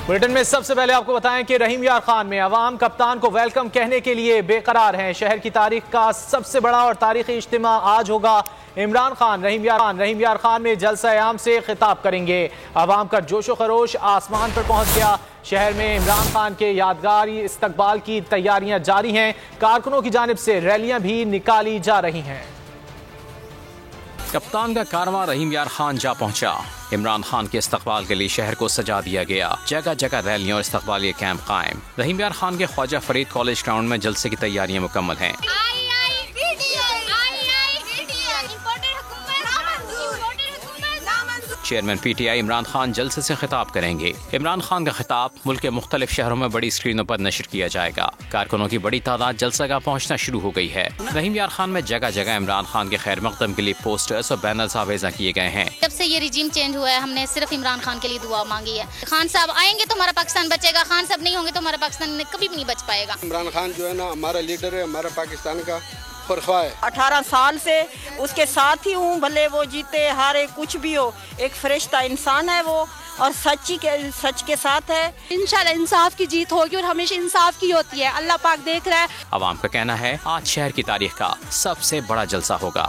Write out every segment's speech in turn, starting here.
Bulletin میں سب سے پہلے آپ کو بتائیں کہ رحیم یار خان میں عوام کپتان کو ویلکم کہنے کے لیے بے قرار ہیں۔ شہر کی تاریخ کا سب سے بڑا اور تاریخی اجتماع آج ہوگا۔ عمران خان رحیم یار خان میں جلسہ عام سے خطاب کریں گے۔ عوام کا جوش و خروش آسمان پر پہنچ گیا۔ شہر میں عمران خان کے یادگاری استقبال کی تیاریاں جاری ہیں۔ کارکنوں کی جانب سے ریلیاں بھی نکالی جا رہی ہیں۔ کپتان کا کارواں رحیم یار خان جا پہنچا۔ عمران خان کے استقبال کے لیے شہر کو سجا دیا گیا۔ جگہ جگہ ریلیاں اور استقبالیہ کیمپ قائم۔ رحیم یار خان کے خواجہ فرید کالج گراؤنڈ میں جلسے کی تیاریاں مکمل ہیں۔ Chairman P T I Imran Khan جلسے سے خطاب کریں گے۔ عمران خان کا خطاب ملک کے مختلف شہروں میں بڑی اسکرینوں پر نشر کیا جائے گا۔ کارکنوں کی بڑی تعداد جلسہ گاہ پہنچنا شروع ہو گئی ہے۔ رحیم یار خان میں جگہ جگہ عمران خان کے خیر مقدم کے لیے پوسٹرز اور بینرز آویزاں کیے گئے ہیں۔ جب سے یہ رجیم چینج ہوا ہے ہم نے صرف عمران خان کے لیے دعا مانگی ہے۔ خان صاحب آئیں گے تو ہمارا پاکستان بچے گا، خان صاحب نہیں ہوں گے تو ہمارا پاکستان کبھی بھی نہیں بچ پائے گا۔ عمران خان جو ہے نا ہمارا لیڈر ہے، ہمارا پاکستان کا فرخواہ ہے۔ 18 سال سے اس کے ساتھ ہی ہوں، بھلے وہ جیتے ہارے کچھ بھی ہو، ایک فرشتہ انسان ہے وہ، اور سچ کے ساتھ ہے۔ انشاءاللہ انصاف کی جیت ہوگی اور ہمیشہ انصاف کی ہوتی ہے۔ اللہ پاک دیکھ رہا ہے۔ عوام کا کہنا ہے آج شہر کی تاریخ کا سب سے بڑا جلسہ ہوگا۔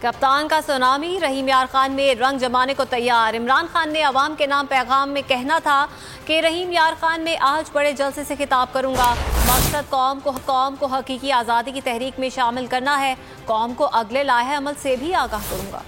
کپتان کا سونامی رحیم یار خان میں رنگ جمانے کو تیار۔ عمران خان نے عوام کے نام پیغام میں کہنا تھا کہ رحیم یار خان میں آج بڑے جلسے سے خطاب کروں گا۔ مقصد قوم کو حقیقی آزادی کی تحریک میں شامل کرنا ہے۔ قوم کو اگلے لائحہ عمل سے بھی آگاہ کروں گا۔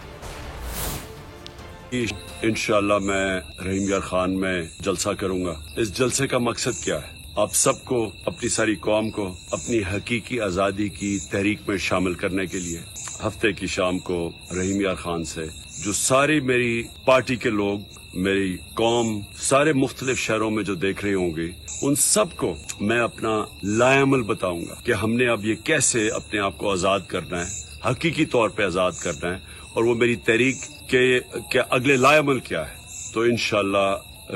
انشاءاللہ میں رحیم یار خان میں جلسہ کروں گا۔ اس جلسے کا مقصد کیا ہے؟ آپ سب کو، اپنی ساری قوم کو اپنی حقیقی آزادی کی تحریک میں شامل کرنے کے لیے ہفتے کی شام کو رحیم یار خان سے جو ساری میری پارٹی کے لوگ، میری قوم سارے مختلف شہروں میں جو دیکھ رہے ہوں گے، ان سب کو میں اپنا لائحہ عمل بتاؤں گا کہ ہم نے اب یہ کیسے اپنے آپ کو آزاد کرنا ہے، حقیقی طور پہ آزاد کرنا ہے، اور وہ میری تحریک کے اگلے لائحہ عمل کیا ہے۔ تو انشاءاللہ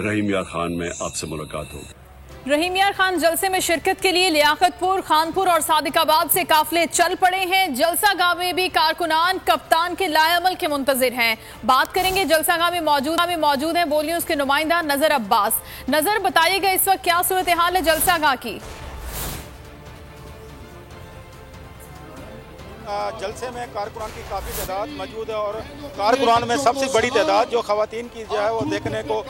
رحیم یار خان میں آپ سے ملاقات ہوگی۔ رحیم یار خان جلسے میں شرکت کے لیے لیاقت پور، خانپور اور صادق آباد سے قافلے چل پڑے ہیں۔ جلسہ گاہ میں بھی کارکنان کپتان کے لائحہ عمل کے منتظر ہیں۔ بات کریں گے جلسہ گاہ میں موجود ہیں بولیوز کے نمائندہ نظر عباس۔ نظر بتائیے گا اس وقت کیا صورتحال ہے جلسہ گاہ کی؟ جلسے میں کارکنان کی کافی تعداد موجود ہے، اور کارکنان میں سب سے بڑی تعداد جو خواتین کی جو ہے وہ دیکھنے کو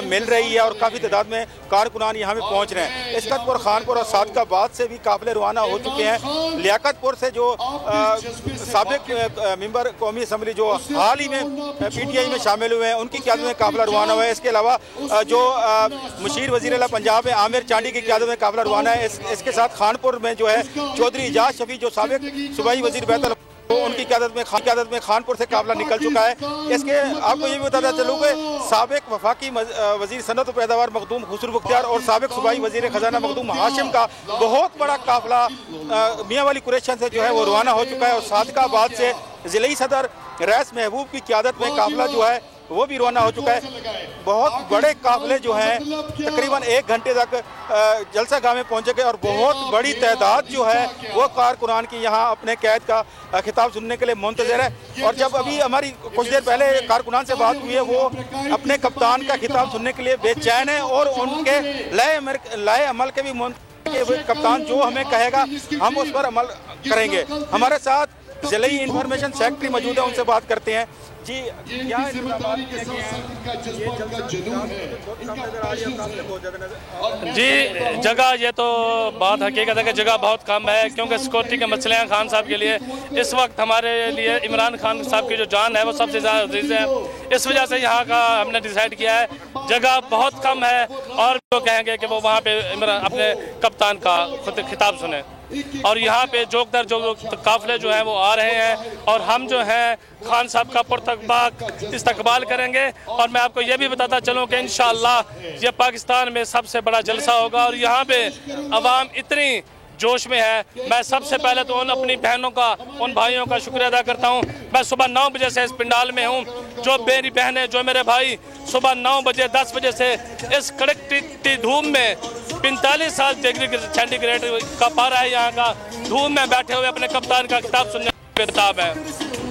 مل رہی ہے، اور کافی تعداد میں کارکنان یہاں پہ پہنچ رہے ہیں۔ اسکت پور، خانپور اور صادق آباد سے بھی قافلے روانہ ہو چکے ہیں۔ لیاقت پور سے جو سابق ممبر قومی اسمبلی جو حال ہی میں پی ٹی آئی میں شامل ہوئے ہیں، ان کی قیادت میں قافلہ روانہ ہوا ہے۔ اس کے علاوہ جو مشیر وزیر اعلیٰ پنجاب ہے عامر چانڈی کی قیادت میں قافلہ روانہ ہے۔ اس کے ساتھ خانپور میں جو ہے چودھری اعجاز شفیع جو سابق صوبائی وزیر بیت ان کی قیادت میں خانپور سے قافلہ نکل چکا ہے۔ اس کے آپ کو یہ بھی بتاتا چلوں کہ سابق وفاقی وزیر صنعت و پیداوار مخدوم خسرو بختیار اور سابق صوبائی وزیر خزانہ مخدوم ہاشم کا بہت بڑا قافلہ میاں والی قریشن سے جو ہے وہ روانہ ہو چکا ہے، اور صادق آباد سے ضلعی صدر ریس محبوب کی قیادت میں قافلہ جو ہے وہ بھی روانہ ہو چکا ہے۔ بہت بڑے قافلے جو ہیں تقریباً 1 گھنٹے تک جلسہ گاہ میں پہنچے گئے، اور بہت بڑی تعداد جو ہے وہ کارکنان کی یہاں اپنے قید کا خطاب سننے کے لیے منتظر ہے۔ اور جب ابھی ہماری کچھ دیر پہلے کارکنان سے بات ہوئی ہے، وہ اپنے کپتان کا خطاب سننے کے لیے بے چین ہیں، اور ان کے لائحہ عمل کے بھی منتظر کہ کپتان جو ہمیں کہے گا ہم اس پر عمل کریں گے۔ ہمارے ساتھ ضلعی انفارمیشن سیکرٹری موجود ہیں، ان سے بات کرتے ہیں۔ جی جگہ یہ تو بات حقیقت ہے کہ جگہ بہت کم ہے، کیونکہ سیکورٹی کے مسئلے ہیں خان صاحب کے لیے۔ اس وقت ہمارے لیے عمران خان صاحب کی جو جان ہے وہ سب سے زیادہ عزیز ہے، اس وجہ سے یہاں کا ہم نے ڈیسائیڈ کیا ہے جگہ بہت کم ہے، اور وہ کہیں گے کہ وہ وہاں پہ اپنے کپتان کا خطاب سنیں، اور یہاں پہ جوک در جوک قافلے جو ہیں وہ آ رہے ہیں، اور ہم جو ہیں خان صاحب کا پرتقباق استقبال کریں گے۔ اور میں آپ کو یہ بھی بتاتا چلوں کہ انشاءاللہ یہ پاکستان میں سب سے بڑا جلسہ ہوگا، اور یہاں پہ عوام اتنی جوش میں ہے۔ میں سب سے پہلے تو ان اپنی بہنوں کا، ان بھائیوں کا شکریہ ادا کرتا ہوں۔ میں صبح 9 بجے سے اس پنڈال میں ہوں، جو میری بہنیں، جو میرے بھائی صبح 9 بجے 10 بجے سے اس کڑکتی دھوپ میں 45 ڈگری سینٹی گریڈ کا پارا ہے یہاں کا، دھوپ میں بیٹھے ہوئے اپنے کپتان کا خطاب سننے کے خطاب ہے۔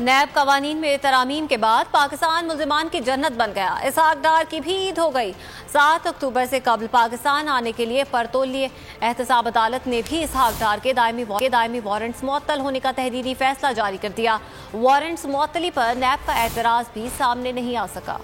نیب قوانین میں ترامیم کے بعد پاکستان ملزمان کی جنت بن گیا۔ اسحاق ڈار کی بھی عید ہو گئی۔ 7 اکتوبر سے قبل پاکستان آنے کے لیے پرتول لیے۔ احتساب عدالت نے بھی اسحاق ڈار کے دائمی وارنٹس معطل ہونے کا تحریری فیصلہ جاری کر دیا۔ وارنٹس معطلی پر نیب کا اعتراض بھی سامنے نہیں آ سکا۔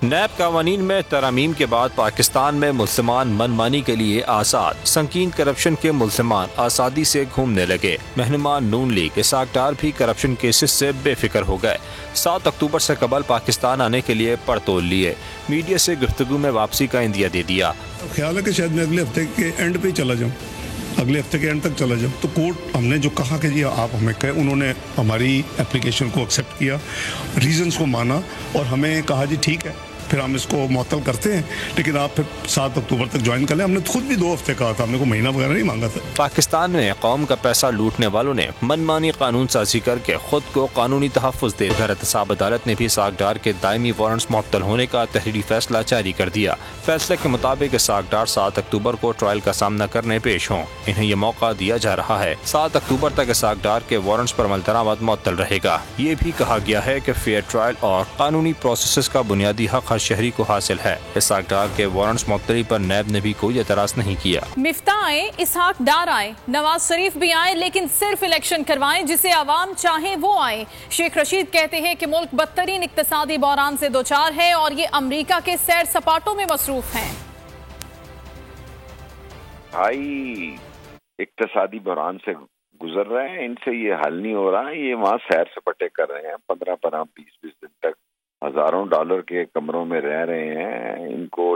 نیب قوانین میں ترامیم کے بعد پاکستان میں ملزمان من مانی کے لیے آزاد۔ سنگین کرپشن کے ملزمان آزادی سے گھومنے لگے۔ رہنما نون لیگ اسحاق ڈار بھی کرپشن کیسز سے بے فکر ہو گئے۔ 7 اکتوبر سے قبل پاکستان آنے کے لیے پرتول لیے۔ میڈیا سے گفتگو میں واپسی کا عندیہ دے دیا۔ خیال ہے کہ شاید میں اگلے ہفتے کے اینڈ پہ چلا جاؤں، اگلے ہفتے کے اینڈ تک چلا جاؤں۔ تو کورٹ ہم نے جو کہا کہ جی آپ ہمیں کہیں، انہوں نے ہماری اپلیکیشن کو ایکسیپٹ کیا، ریزنز کو مانا اور ہمیں کہا جی ٹھیک ہے پھر ہم اس کو معطل کرتے ہیں، لیکن آپ پھر 7 اکتوبر تک جوائن کر لیں۔ ہم نے خود بھی 2 ہفتے کہا تھا، ہم نے کوئی مہینہ وغیرہ نہیں مانگا تھا۔ پاکستان میں قوم کا پیسہ لوٹنے والوں نے من مانی قانون سازی کر کے خود کو قانونی تحفظ دے دیا۔ احتساب عدالت نے بھی اسحاق ڈار کے دائمی وارنٹس معطل ہونے کا تحریری فیصلہ جاری کر دیا۔ فیصلے کے مطابق اسحاق ڈار 7 اکتوبر کو ٹرائل کا سامنا کرنے پیش ہوں۔ انہیں یہ موقع دیا جا رہا ہے۔ 7 اکتوبر تک اسحاق ڈار کے وارنٹس پر عمل درآمد معطل رہے گا۔ یہ بھی کہا گیا ہے کہ فیئر ٹرائل اور قانونی پروسیسز کا بنیادی حق ہر شہری کو حاصل ہے۔ اسحاق ڈار کے وارنٹس معطلی پر نیب نے بھی کوئی اعتراض نہیں کیا۔ مفتاح آئے، اسحاق ڈار آئے، نواز شریف بھی آئے، لیکن صرف الیکشن کروائیں جسے عوام چاہیں وہ آئے۔ شیخ رشید کہتے ہیں کہ ملک بدترین اقتصادی بحران سے دوچار ہے اور یہ امریکہ کے سیر سپاٹوں میں مصروف ہیں۔ بھائی اقتصادی بحران سے گزر رہے ہیں، ان سے یہ حل نہیں ہو رہا ہے، یہ وہاں سیر سپاٹے کر رہے ہیں، 15 20 دن تک ہزاروں ڈالر کے کمروں میں رہ رہے ہیں۔ ان کو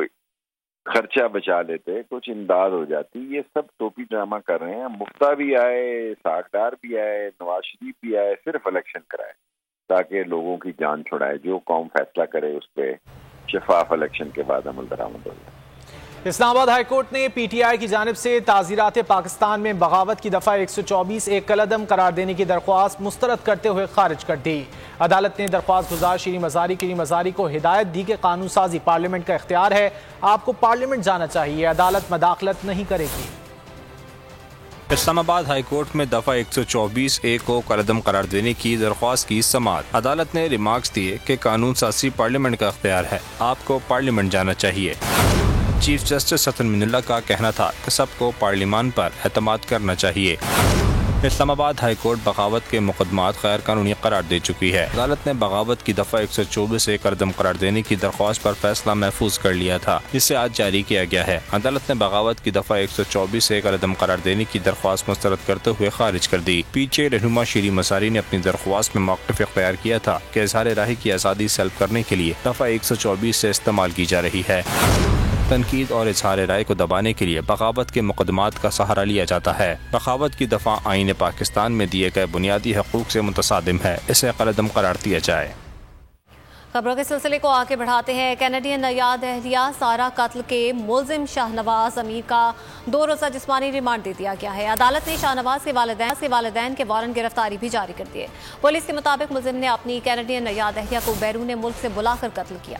خرچہ بچا لیتے، کچھ امداد ہو جاتی۔ یہ سب ٹوپی ڈرامہ کر رہے ہیں۔ مفتاح بھی آئے، اسحاق ڈار بھی آئے، نواز شریف بھی آئے، صرف الیکشن کرائے تاکہ لوگوں کی جان چھڑائے۔ جو قوم فیصلہ کرے اس پہ شفاف الیکشن کے بعد عمل درآمد ہو جائے۔ اسلام آباد ہائی کورٹ نے پی ٹی آئی کی جانب سے تعزیرات پاکستان میں بغاوت کی دفعہ 124 ایک کالعدم قرار دینے کی درخواست مسترد کرتے ہوئے خارج کر دی۔ عدالت نے درخواست گزار شیریں مزاری کو ہدایت دی کہ قانون سازی پارلیمنٹ کا اختیار ہے، آپ کو پارلیمنٹ جانا چاہیے، عدالت مداخلت نہیں کرے گی۔ اسلام آباد ہائی کورٹ میں دفعہ 124 ایک کو کالعدم قرار دینے کی درخواست کی سماعت۔ عدالت نے ریمارکس دیے کہ قانون سازی پارلیمنٹ کا اختیار ہے، آپ کو پارلیمنٹ جانا چاہیے۔ چیف جسٹس ستن من اللہ کا کہنا تھا کہ سب کو پارلیمان پر اعتماد کرنا چاہیے۔ اسلام آباد ہائی کورٹ بغاوت کے مقدمات غیر قانونی قرار دے چکی ہے۔ عدالت نے بغاوت کی دفعہ 124 ایک کالعدم قرار دینے کی درخواست پر فیصلہ محفوظ کر لیا تھا، جسے آج جاری کیا گیا ہے۔ عدالت نے بغاوت کی دفعہ 124 ایک کالعدم قرار دینے کی درخواست مسترد کرتے ہوئے خارج کر دی۔ پیچھے رہنما شیریں مزاری نے اپنی درخواست میں موقف اختیار کیا تھا کہ اظہار رائے کی آزادی سلب کرنے کے لیے دفعہ 124 سے استعمال کی جا رہی ہے۔ تنقید اور اظہار رائے کو دبانے کے لیے بغاوت کے مقدمات کا سہارا لیا جاتا ہے۔ بغاوت کی دفعہ آئین پاکستان میں دیے گئے بنیادی حقوق سے متصادم ہے، اسے قلعدم قرار دیا جائے۔ خبروں کے سلسلے کو آگے بڑھاتے ہیں۔ کینیڈین نژاد اہلیہ سارہ قتل کے ملزم شاہنواز امیر کا 2 روزہ جسمانی ریمانڈ دے دیا گیا ہے۔ عدالت نے شاہنواز کے والدین کے وارنٹ گرفتاری بھی جاری کر دیے۔ پولیس کے مطابق ملزم نے اپنی کینیڈین نژاد اہلیہ کو بیرون ملک سے بلا کر قتل کیا۔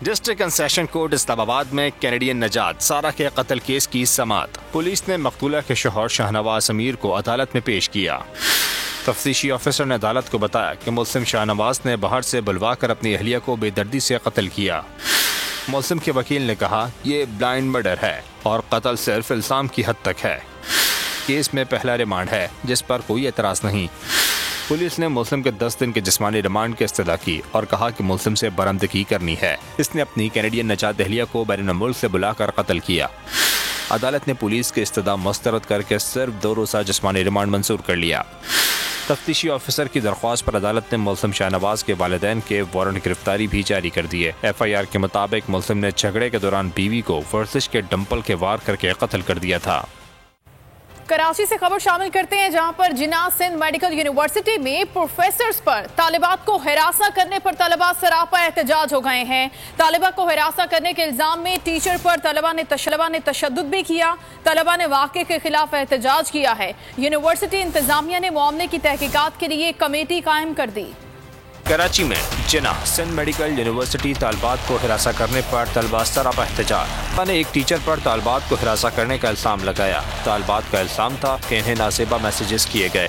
ڈسٹرکٹ اینڈ سیشن کورٹ اسلام آباد میں کینیڈین نژاد سارہ کے قتل کیس کی سماعت۔ پولیس نے مقتولہ کے شوہر شاہنواز امیر کو عدالت میں پیش کیا۔ تفتیشی آفیسر نے عدالت کو بتایا کہ ملزم شاہنواز نے باہر سے بلوا کر اپنی اہلیہ کو بے دردی سے قتل کیا۔ ملزم کے وکیل نے کہا یہ بلائنڈ مرڈر ہے اور قتل صرف الزام کی حد تک ہے۔ کیس میں پہلا ریمانڈ ہے جس پر کوئی اعتراض نہیں۔ پولیس نے ملزم کے 10 دن کے جسمانی ریمانڈ کی استدعا کی اور کہا کہ ملزم سے برآمدگی کرنی ہے۔ اس نے اپنی کینیڈین نژاد اہلیہ کو بیرون ملک سے بلا کر قتل کیا۔ عدالت نے پولیس کی استدعا مسترد کر کے صرف 2 روزہ جسمانی ریمانڈ منظور کر لیا۔ تفتیشی آفیسر کی درخواست پر عدالت نے ملزم شاہنواز کے والدین کے وارنٹ گرفتاری بھی جاری کر دیے۔ ایف آئی آر کے مطابق ملزم نے جھگڑے کے دوران بیوی کو ورزش کے ڈمپل کے وار کر کے قتل کر دیا تھا۔ کراچی سے خبر شامل کرتے ہیں جہاں پر جناح سندھ میڈیکل یونیورسٹی میں پروفیسرز پر طالبات کو ہراساں کرنے پر طلباء سراپا احتجاج ہو گئے ہیں۔ طالبہ کو ہراساں کرنے کے الزام میں ٹیچر پر طلباء نے تشدد بھی کیا۔ طلباء نے واقعے کے خلاف احتجاج کیا ہے۔ یونیورسٹی انتظامیہ نے معاملے کی تحقیقات کے لیے کمیٹی قائم کر دی۔ کراچی میں جناح سندھ میڈیکل یونیورسٹی طالبات کو ہراساں کرنے پر طلباء سراپا احتجاج نے ایک ٹیچر پر طالبات کو ہراساں کرنے کا الزام لگایا۔ طالبات کا الزام تھا کہ انہیں ناسیبہ میسیجز کیے گئے۔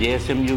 JSMU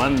1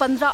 15